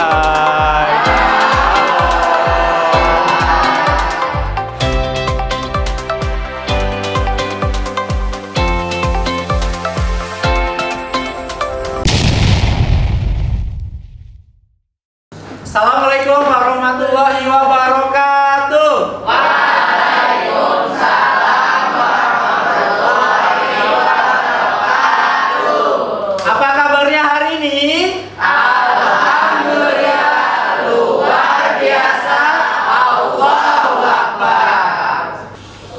Bye. Assalamualaikum warahmatullahi wabarakatuh. Waalaikumsalam warahmatullahi wabarakatuh. Apa kabarnya hari ini? Alhamdulillah, luar biasa. Allahu Akbar.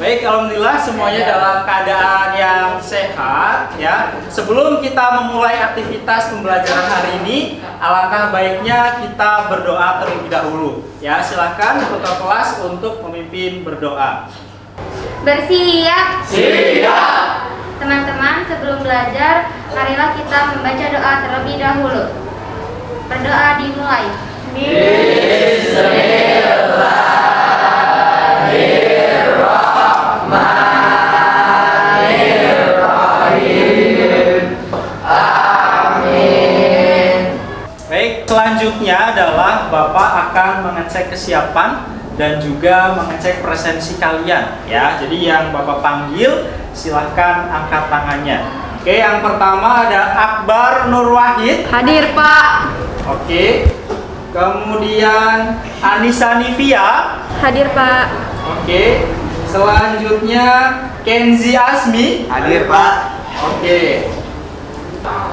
Baik, alhamdulillah semuanya dalam keadaan yang sehat ya. Sebelum kita memulai aktivitas pembelajaran hari ini, alangkah baiknya kita berdoa terlebih dahulu. Ya, silakan ketua kelas untuk memimpin berdoa. Bersiap. Siap. Teman-teman, sebelum belajar, marilah kita membaca doa terlebih dahulu. Berdoa dimulai. Baik, selanjutnya adalah Bapak akan mengecek kesiapan dan juga mengecek presensi kalian ya. Jadi yang Bapak panggil silahkan angkat tangannya. Oke, yang pertama ada Akbar Nur Wahid. Hadir, Pak. Oke. Kemudian Anissa Nivia. Hadir, Pak. Oke. Selanjutnya Kenzi Asmi. Hadir, Pak. Oke.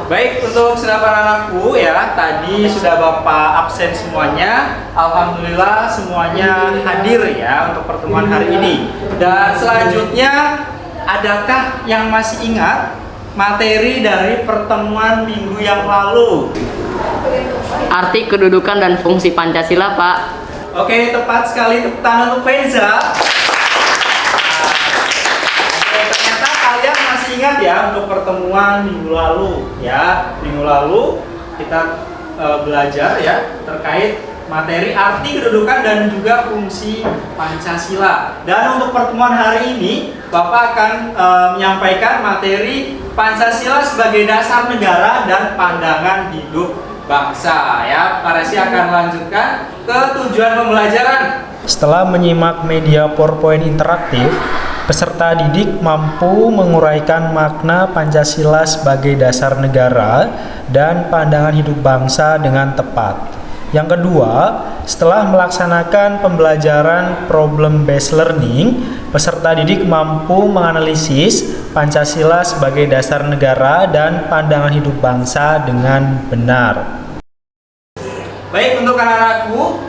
Baik, untuk saudara anakku ya, tadi sudah Bapak absen semuanya. Alhamdulillah semuanya hadir ya untuk pertemuan hari ini. Dan selanjutnya, adakah yang masih ingat materi dari pertemuan minggu yang lalu? Arti kedudukan dan fungsi Pancasila, Pak. Oke, tepat sekali, tepuk tangan untuk Fenza. Ternyata kalian masih ingat ya untuk pertemuan minggu lalu ya. Minggu lalu kita belajar ya terkait materi arti kedudukan dan juga fungsi Pancasila. Dan untuk pertemuan hari ini Bapak akan menyampaikan materi Pancasila sebagai dasar negara dan pandangan hidup bangsa ya. Pak Resi akan melanjutkan ke tujuan pembelajaran. Setelah menyimak media PowerPoint interaktif, peserta didik mampu menguraikan makna Pancasila sebagai dasar negara dan pandangan hidup bangsa dengan tepat. Yang kedua, setelah melaksanakan pembelajaran problem based learning, peserta didik mampu menganalisis Pancasila sebagai dasar negara dan pandangan hidup bangsa dengan benar. Baik, untuk anak-anakku,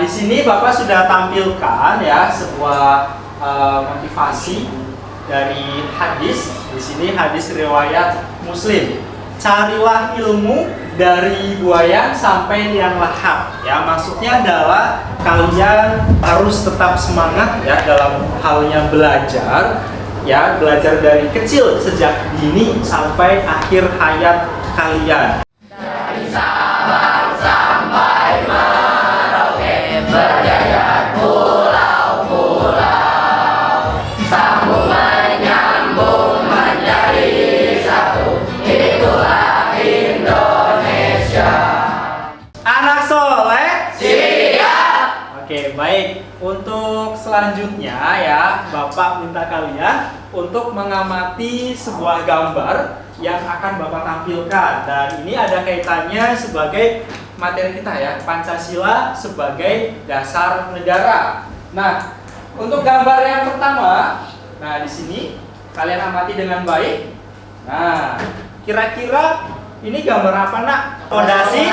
di sini Bapak sudah tampilkan ya sebuah motivasi dari hadis. Di sini hadis riwayat Muslim. Carilah ilmu dari buaya sampai liang lahat. Ya, maksudnya adalah kalian harus tetap semangat ya dalam halnya belajar. Ya, belajar dari kecil sejak dini sampai akhir hayat kalian. Dari Sabang sampai Merauke, berjajar pulau-pulau, sambung menyambung menjadi satu. Itulah Indonesia. Anak soleh. Siap. Oke, baik. Untuk selanjutnya ya, Bapak minta kalian untuk mengamati sebuah gambar yang akan Bapak tampilkan. Dan ini ada kaitannya sebagai materi kita ya, Pancasila sebagai dasar negara. Nah, untuk gambar yang pertama, nah di sini kalian amati dengan baik. Nah, kira-kira ini gambar apa, Nak? Fondasi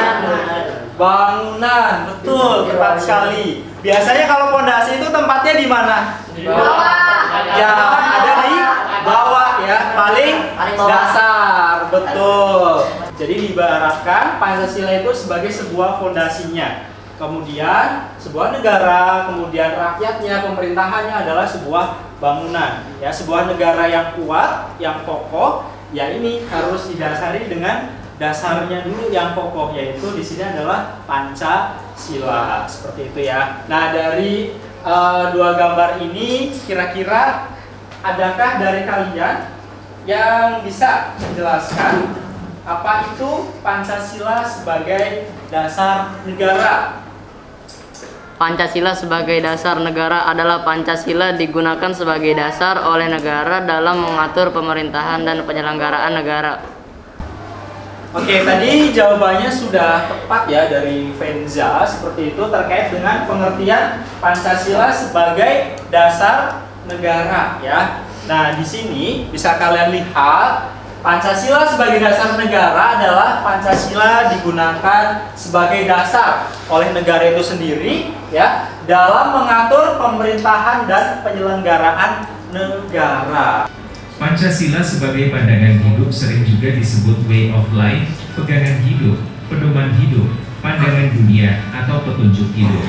bangunan. Betul, tepat sekali. Biasanya kalau fondasi itu tempatnya di mana? Di bawah. Ya, ada di bawah ya, paling dasar. Betul. Jadi diibaratkan Pancasila itu sebagai sebuah fondasinya. Kemudian sebuah negara, kemudian rakyatnya, pemerintahannya adalah sebuah bangunan. Ya, sebuah negara yang kuat, yang kokoh, ya ini harus didasari dengan dasarnya dulu yang pokok, yaitu di sini adalah Pancasila. Seperti itu ya. Nah, dari dua gambar ini kira-kira adakah dari kalian yang bisa menjelaskan Apa itu Pancasila sebagai dasar negara? Pancasila sebagai dasar negara adalah Pancasila digunakan sebagai dasar oleh negara dalam mengatur pemerintahan dan penyelenggaraan negara. Oke, tadi jawabannya sudah tepat ya dari Venza seperti itu terkait dengan pengertian Pancasila sebagai dasar negara ya. Nah, di sini bisa kalian lihat Pancasila sebagai dasar negara adalah Pancasila digunakan sebagai dasar oleh negara itu sendiri ya dalam mengatur pemerintahan dan penyelenggaraan negara. Pancasila sebagai pandangan hidup sering juga disebut way of life, pegangan hidup, pedoman hidup, pandangan dunia, atau petunjuk hidup.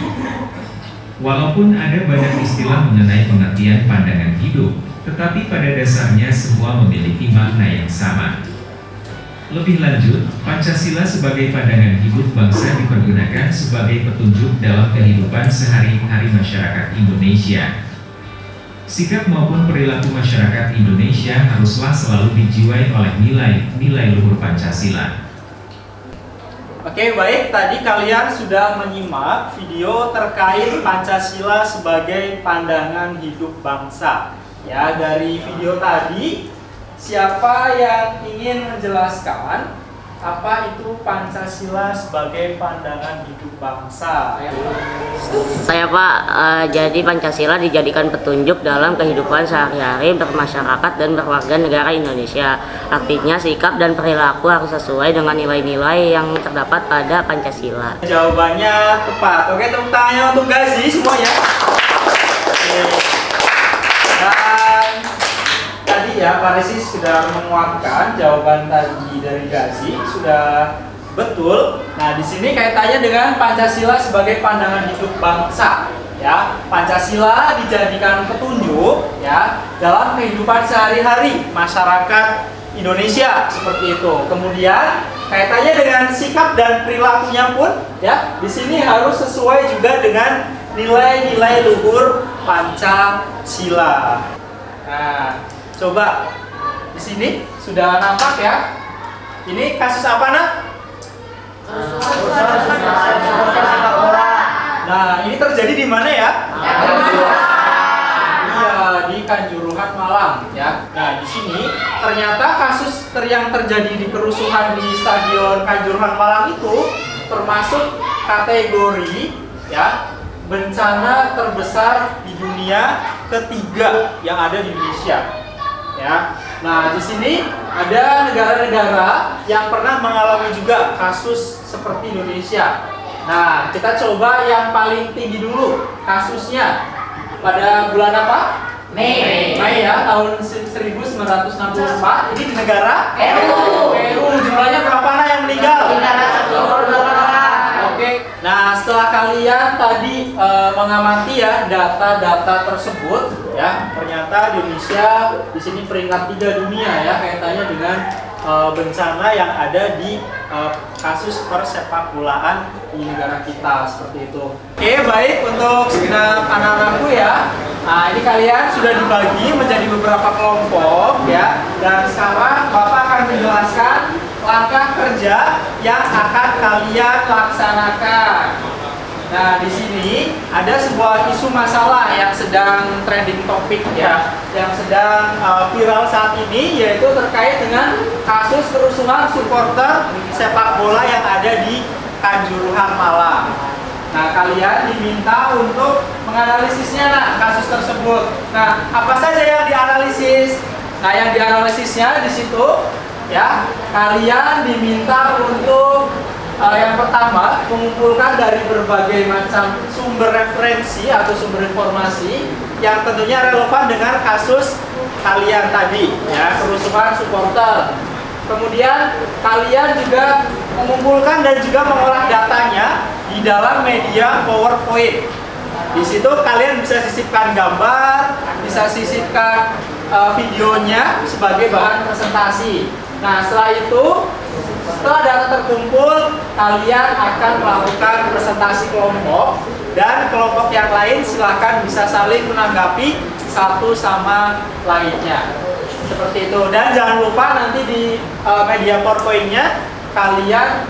Walaupun ada banyak istilah mengenai pengertian pandangan hidup, tetapi pada dasarnya semua memiliki makna yang sama. Lebih lanjut, Pancasila sebagai pandangan hidup bangsa dipergunakan sebagai petunjuk dalam kehidupan sehari-hari masyarakat Indonesia. Sikap maupun perilaku masyarakat Indonesia haruslah selalu dijiwai oleh nilai-nilai luhur Pancasila. Oke, baik, tadi kalian sudah menyimak video terkait Pancasila sebagai pandangan hidup bangsa. Ya, dari video tadi, siapa yang ingin menjelaskan apa itu Pancasila sebagai pandangan hidup bangsa? Saya Pak, jadi Pancasila dijadikan petunjuk dalam kehidupan sehari-hari bermasyarakat dan berwarga negara Indonesia. Artinya sikap dan perilaku harus sesuai dengan nilai-nilai yang terdapat pada Pancasila. Jawabannya tepat. Oke, tepuk tangannya untuk Gazi semuanya. Oke. Dan tadi ya Pak Resi sudah menguatkan jawaban tadi dari Gazi sudah betul. Nah, di sini kaitannya dengan Pancasila sebagai pandangan hidup bangsa. Ya, Pancasila dijadikan petunjuk ya dalam kehidupan sehari-hari masyarakat Indonesia seperti itu. Kemudian kaitannya dengan sikap dan perilakunya pun ya di sini harus sesuai juga dengan nilai-nilai luhur Pancasila. Nah, coba di sini sudah nampak ya. Ini kasus apa, Nak? Nah, ini terjadi di mana ya? Iya, di Kanjuruhan, Malang ya. Nah, di sini ternyata kasus yang terjadi di kerusuhan di Stadion Kanjuruhan Malang itu termasuk kategori ya bencana terbesar di dunia ketiga yang ada di Indonesia. Ya. Nah, di sini ada negara-negara yang pernah mengalami juga kasus seperti Indonesia. Nah, kita coba yang paling tinggi dulu kasusnya. Pada bulan apa? Mei. Mei ya, tahun 1964. Ini di negara Peru. Peru. Jumlahnya berapa anak yang meninggal? 328 orang. Oke. Nah, setelah kalian tadi mengamati ya data-data tersebut ya, ternyata Indonesia di sini peringkat 3 dunia ya kaitannya dengan bencana yang ada di kasus persepak bolaan di negara kita seperti itu. Oke, baik untuk segenap anak-anakku ya. Nah, ini kalian sudah dibagi menjadi beberapa kelompok ya. Dan sekarang Bapak akan menjelaskan langkah kerja yang akan kalian laksanakan. Nah, di sini ada sebuah isu masalah yang sedang trending topik ya, yang sedang viral saat ini, yaitu terkait dengan kasus kerusuhan supporter sepak bola yang ada di Kanjuruhan, Malang. Nah, kalian diminta untuk menganalisisnya kasus tersebut. Nah, apa saja yang dianalisis? Nah, yang dianalisisnya di situ ya, kalian diminta untuk yang pertama, mengumpulkan dari berbagai macam sumber referensi atau sumber informasi yang tentunya relevan dengan kasus kalian tadi, ya, kerusuhan supporter. Kemudian kalian juga mengumpulkan dan juga mengolah datanya di dalam media PowerPoint. Di situ kalian bisa sisipkan gambar, bisa sisipkan videonya sebagai bahan presentasi. Nah, setelah itu, setelah data terkumpul, kalian akan melakukan presentasi kelompok dan kelompok yang lain silahkan bisa saling menanggapi satu sama lainnya. Seperti itu. Dan jangan lupa nanti di media PowerPoint-nya kalian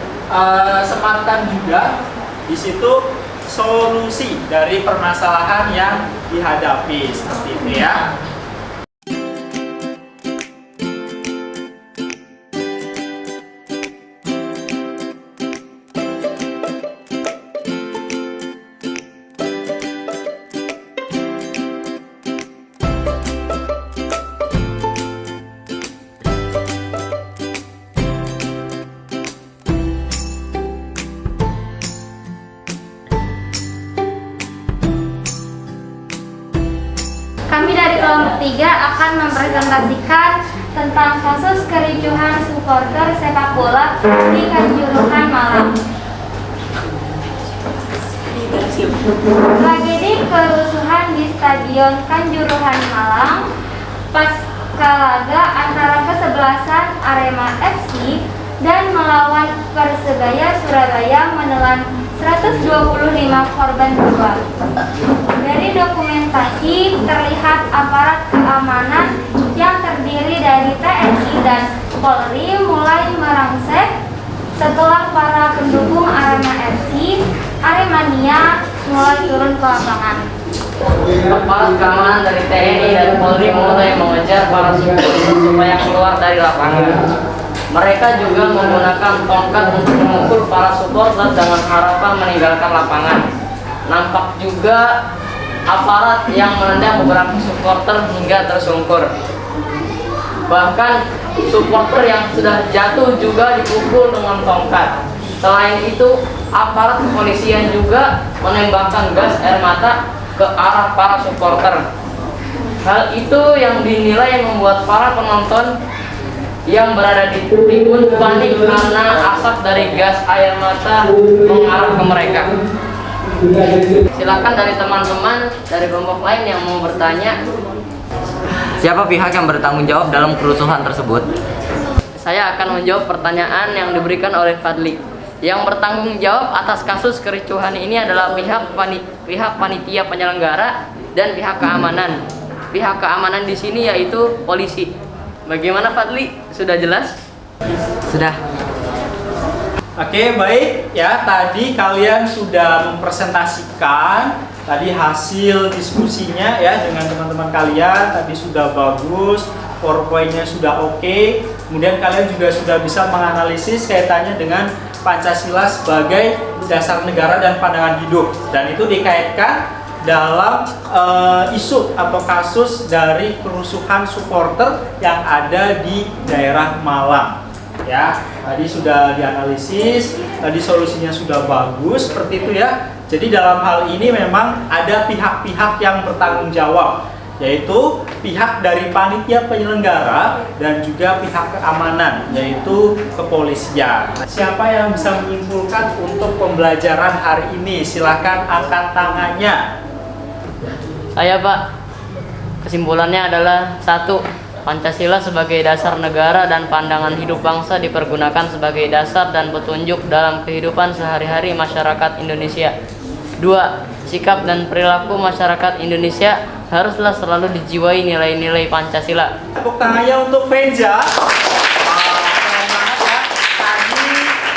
sematkan juga di situ solusi dari permasalahan yang dihadapi seperti itu ya. Kami dari kelompok 3 akan mempresentasikan tentang kasus kericuhan supporter sepak bola di Kanjuruhan Malang. Tragedi kerusuhan di Stadion Kanjuruhan Malang pasca laga antara kesebelasan Arema FC dan melawan Persebaya Surabaya menelan 125 korban jiwa. Dari dokumentasi terlihat aparat keamanan yang terdiri dari TNI dan Polri mulai merangsek setelah para pendukung Arema FC, Aremania mulai turun ke lapangan. Aparat keamanan dari TNI dan Polri mulai mengejar para supporter supaya keluar dari lapangan. Mereka juga menggunakan tongkat untuk memukul para supporter dengan harapan meninggalkan lapangan. Nampak juga aparat yang menendang beberapa supporter hingga tersungkur. Bahkan supporter yang sudah jatuh juga dipukul dengan tongkat. Selain itu, aparat kepolisian juga menembakkan gas air mata ke arah para supporter. Hal itu yang dinilai membuat para penonton yang berada di tribun panik karena asap dari gas air mata mengarah ke mereka. Silakan dari teman-teman dari kelompok lain yang mau bertanya. Siapa pihak yang bertanggung jawab dalam kerusuhan tersebut? Saya akan menjawab pertanyaan yang diberikan oleh Fadli. Yang bertanggung jawab atas kasus kericuhan ini adalah pihak panitia penyelenggara dan pihak keamanan. Pihak keamanan di sini yaitu polisi. Bagaimana Fadli? Sudah jelas? Sudah. Oke, baik ya. Tadi kalian sudah mempresentasikan tadi hasil diskusinya ya dengan teman-teman kalian. Tadi sudah bagus, PowerPoint-nya sudah oke. Kemudian kalian juga sudah bisa menganalisis kaitannya dengan Pancasila sebagai dasar negara dan pandangan hidup. Dan itu dikaitkan dalam isu atau kasus dari kerusuhan supporter yang ada di daerah Malang. Ya, tadi sudah dianalisis, tadi solusinya sudah bagus seperti itu ya. Jadi dalam hal ini memang ada pihak-pihak yang bertanggung jawab, yaitu pihak dari panitia penyelenggara dan juga pihak keamanan, yaitu kepolisian. Siapa yang bisa menyimpulkan untuk pembelajaran hari ini? Silakan angkat tangannya. Saya Pak, kesimpulannya adalah 1. Pancasila sebagai dasar negara dan pandangan hidup bangsa dipergunakan sebagai dasar dan petunjuk dalam kehidupan sehari-hari masyarakat Indonesia. 2. Sikap dan perilaku masyarakat Indonesia haruslah selalu dijiwai nilai-nilai Pancasila. Tepuk tangannya untuk Venja. Tadi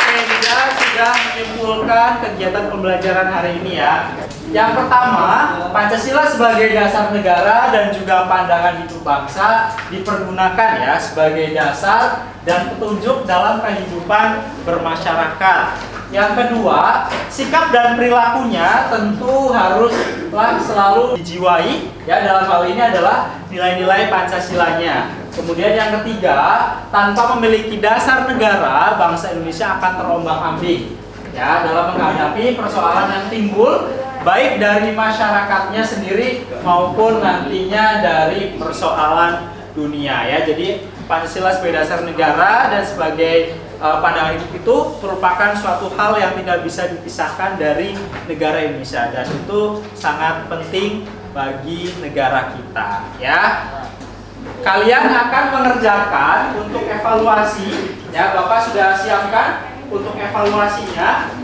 Venja sudah menyimpulkan kegiatan pembelajaran hari ini ya. Yang pertama, Pancasila sebagai dasar negara dan juga pandangan hidup bangsa dipergunakan ya sebagai dasar dan petunjuk dalam kehidupan bermasyarakat. Yang kedua, sikap dan perilakunya tentu haruslah selalu dijiwai ya, dalam hal ini adalah nilai-nilai Pancasilanya. Kemudian yang ketiga, tanpa memiliki dasar negara, bangsa Indonesia akan terombang-ambing ya dalam menghadapi persoalan yang timbul baik dari masyarakatnya sendiri maupun nantinya dari persoalan dunia ya. Jadi Pancasila sebagai dasar negara dan sebagai pandangan hidup itu merupakan suatu hal yang tidak bisa dipisahkan dari negara Indonesia dan itu sangat penting bagi negara kita ya. Kalian akan mengerjakan untuk evaluasi ya, Bapak sudah siapkan untuk evaluasinya.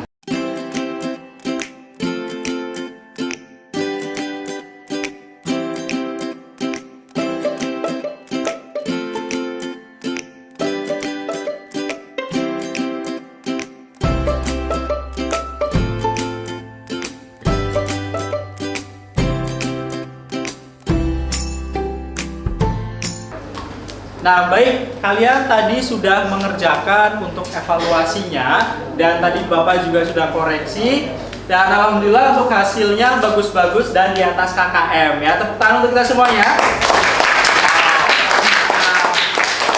Nah, baik, kalian tadi sudah mengerjakan untuk evaluasinya dan tadi Bapak juga sudah koreksi dan alhamdulillah untuk hasilnya bagus-bagus dan di atas KKM ya. Tepuk tangan untuk kita semuanya. Nah,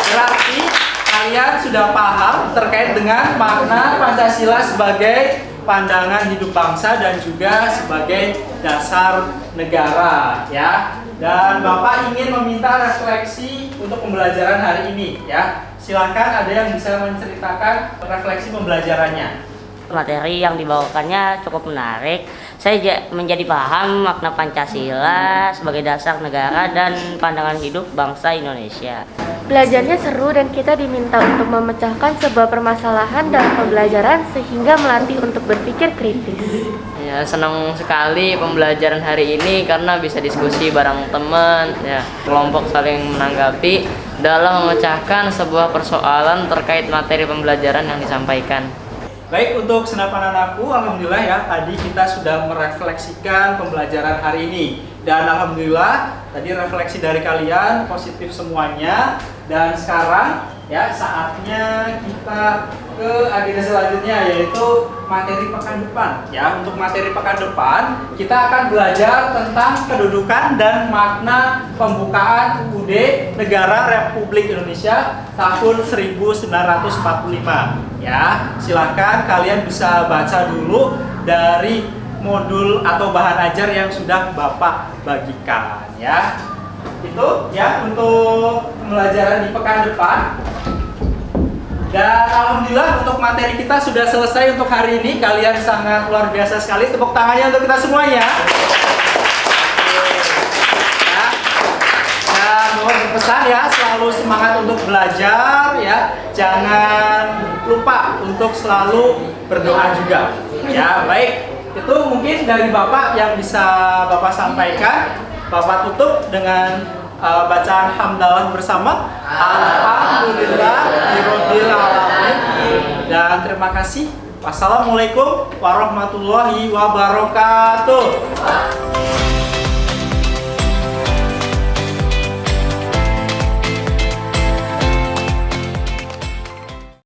berarti kalian sudah paham terkait dengan makna Pancasila sebagai pandangan hidup bangsa dan juga sebagai dasar negara ya. Dan Bapak ingin meminta refleksi untuk pembelajaran hari ini ya. Silakan ada yang bisa menceritakan refleksi pembelajarannya. Materi yang dibawakannya cukup menarik. Saya menjadi paham makna Pancasila sebagai dasar negara dan pandangan hidup bangsa Indonesia. Belajarnya seru dan kita diminta untuk memecahkan sebuah permasalahan dalam pembelajaran sehingga melatih untuk berpikir kritis. Ya, senang sekali pembelajaran hari ini karena bisa diskusi bareng teman, ya, kelompok saling menanggapi dalam memecahkan sebuah persoalan terkait materi pembelajaran yang disampaikan. Baik, untuk senapan anakku, alhamdulillah ya, tadi kita sudah merefleksikan pembelajaran hari ini. Dan alhamdulillah, tadi refleksi dari kalian positif semuanya. Dan sekarang ya, saatnya kita ke agenda selanjutnya, yaitu materi pekan depan. Ya, untuk materi pekan depan, kita akan belajar tentang kedudukan dan makna pembukaan UUD Negara Republik Indonesia tahun 1945. Ya, silahkan kalian bisa baca dulu dari modul atau bahan ajar yang sudah Bapak bagikan ya. Itu ya untuk pembelajaran di pekan depan. Dan alhamdulillah untuk materi kita sudah selesai untuk hari ini. Kalian sangat luar biasa sekali. Tepuk tangannya untuk kita semuanya. Mohon berpesan ya, selalu semangat untuk belajar ya. Jangan lupa untuk selalu berdoa juga. Ya, baik. Itu mungkin dari Bapak yang bisa Bapak sampaikan. Bapak tutup dengan bacaan hamdalah bersama. Alhamdulillahirabbil alamin. Dan terima kasih. Wassalamualaikum warahmatullahi wabarakatuh.